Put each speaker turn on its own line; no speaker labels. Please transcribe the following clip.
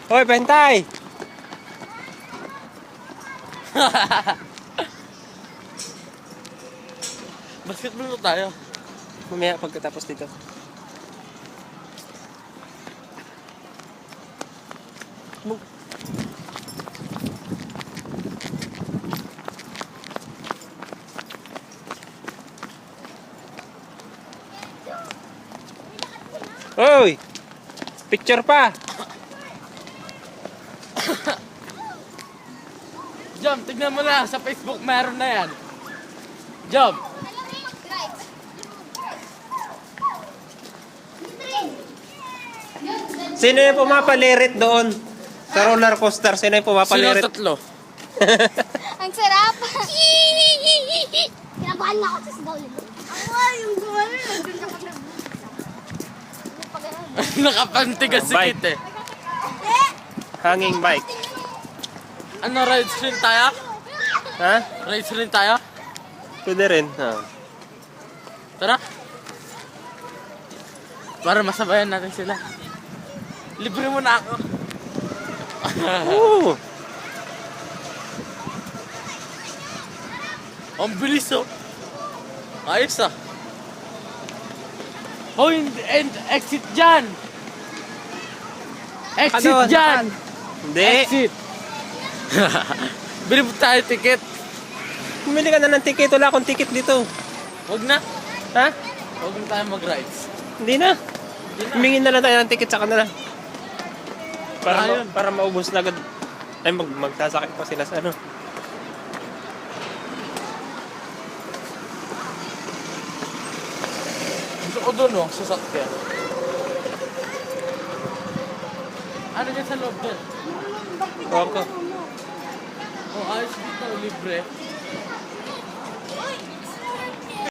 Hoy, Pentay!
Basketball na tayo.
Mamaya pagkatapos dito. Hoy! Picture pa!
Jom, tignan mo na. Sa Facebook meron na yan. Jom.
Sino yung pumapalirit doon? Sa roller coaster, sino yung pumapalirit?
Sino tatlo?
Ang sarap! Kinabahan na ako sa Snowland. Ako yung gumano. Nandun ka pag
Nakapantigas si
Bike.
Kit eh.
Hanging bike.
Ano, rides rin tayo?
Ha?
Rides rin tayo?
Pwede rin. Ha.
Tara. Para masabayan natin sila. Libre mo na ako.
Woo!
Ang bilis oh. Ayos ah. Oh, and exit dyan. Exit
Ano?
dyan.
Hindi.
Exit. Bili mo tayo ticket.
Bumili ka na ng ticket. Wala akong ticket dito.
Huwag na.
Ha?
Huwag na tayo mag-rides.
Hindi na.
Hindi na.
Humingin na lang tayo ng ticket sa kanila.
Ayun.
Para maubos na agad. Ay, magsasakit pa sila sa ano.
Gusto ko doon oh, sasakyan. Ano dyan sa loob dyan?
Huwag ko.
Oh, ayos dito, libre.